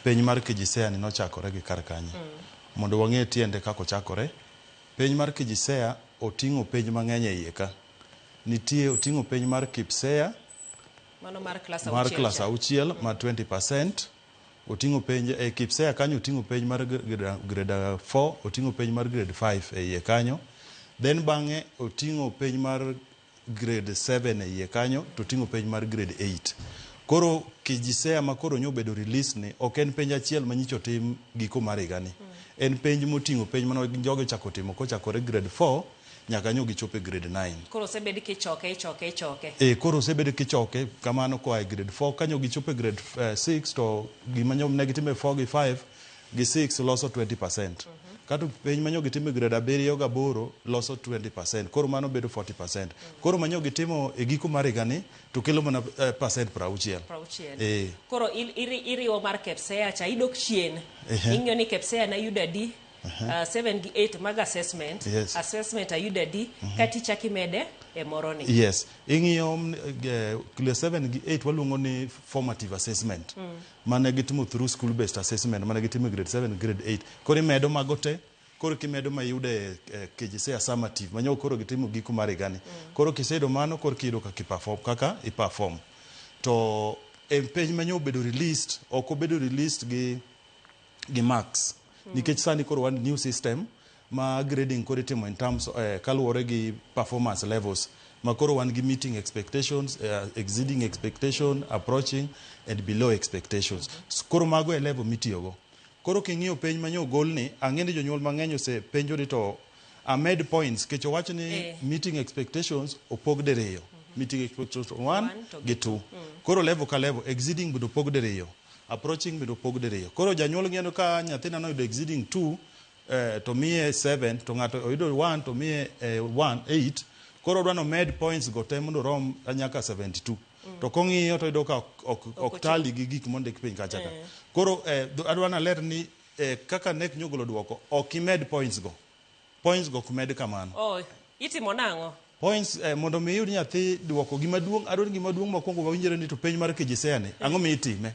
penj mar kijisea ni nochakore gi kar kanyo. Mondo wang'e tiende kako chakore. Penj mar kijisea oting'o penj mang'eny e iye ka. Nitie oting'o penj mar kipsea mano mar klas auchiel ma 20%. Oting'o penj e kipsea kanyo, oting'o penj mar grade 4, oting'o penj mar grade 5 e iye kanyo. Then bang'e oting'o penj mar grade 7 e iye kanyo, to oting'o penj mar grade 8. Koro kijisea ma koro nyobedo release ni ok en penj achiel manyicho tim giko mar higa ni. En penj moting'o penj mano jogo chako timo kochakore grade 4 nyaka nyo gichope grade 9. Koro osebed kichoke. Koro osebed kichoke kamano koa grade 4 kanyo gichope grade 6 to gima nyo ne gitime 4 gi 5 gi 6 loso 20%. Kato penj manyo gitime grade 7 ga 8 loso 20%. Koro mano bedo 40%. Koro manyo gitimo e giko mar higa ni to kelo mana percent 60. Koro iriwo mar kipsea cha idok chien. Ing'yo ni kipsea na yuda di 7 gi 8 mag assessment. Assessment ayuda di kati chaki mede e moroni. Yes. Ing'yo class 7 gi 8 waluongo ni formative assessment. Mane gitimo through school based assessment mane gitimo grade 7 grade 8. Koro imedo magote. Koro kimedo mayude kijisea summative manyo koro gitimo giko mar higa ni. Koro kisedo mano koro kido kaka i-perform. To penj manyo bedo released ok obedo released gi marks. Nikech sani koro one new system ma grading koro itimo in terms kaluwore gi performance levels ma koro wan gi meeting expectations, exceeding expectation, approaching and below expectations. Koro mago e level mitiyogo. Koro king'iyo penj manyo gol ni ang'e ni jonyuol mang'eny ose penjo ni to amed points kech owach ni meeting expectations opog diriyo. Meeting expectations 1 gi 2. Koro level ka level exceeding bendo opog diriyo. Approaching bendo opog diriyo. Koro janyuol ng'eno ka nyathina no yudo exceeding 2 to miye 7 to ng'ato oyudo 1 to miye 8. Koro odwano med points go te mondo rom nyaka 72. To kong'iyo to yudo ka ok tali gi gik mondik piny kacha ka. Koro adwana ler ni kaka nek nyogolo duoko ok imed points go. Points go kumed kamano. Itimo nang'o? Points mondo mi yud nyathi duoko gima duong' adwaro gima duong' mokwongo wawinjore ni to penj mar kijisea ni ang'o mi itime.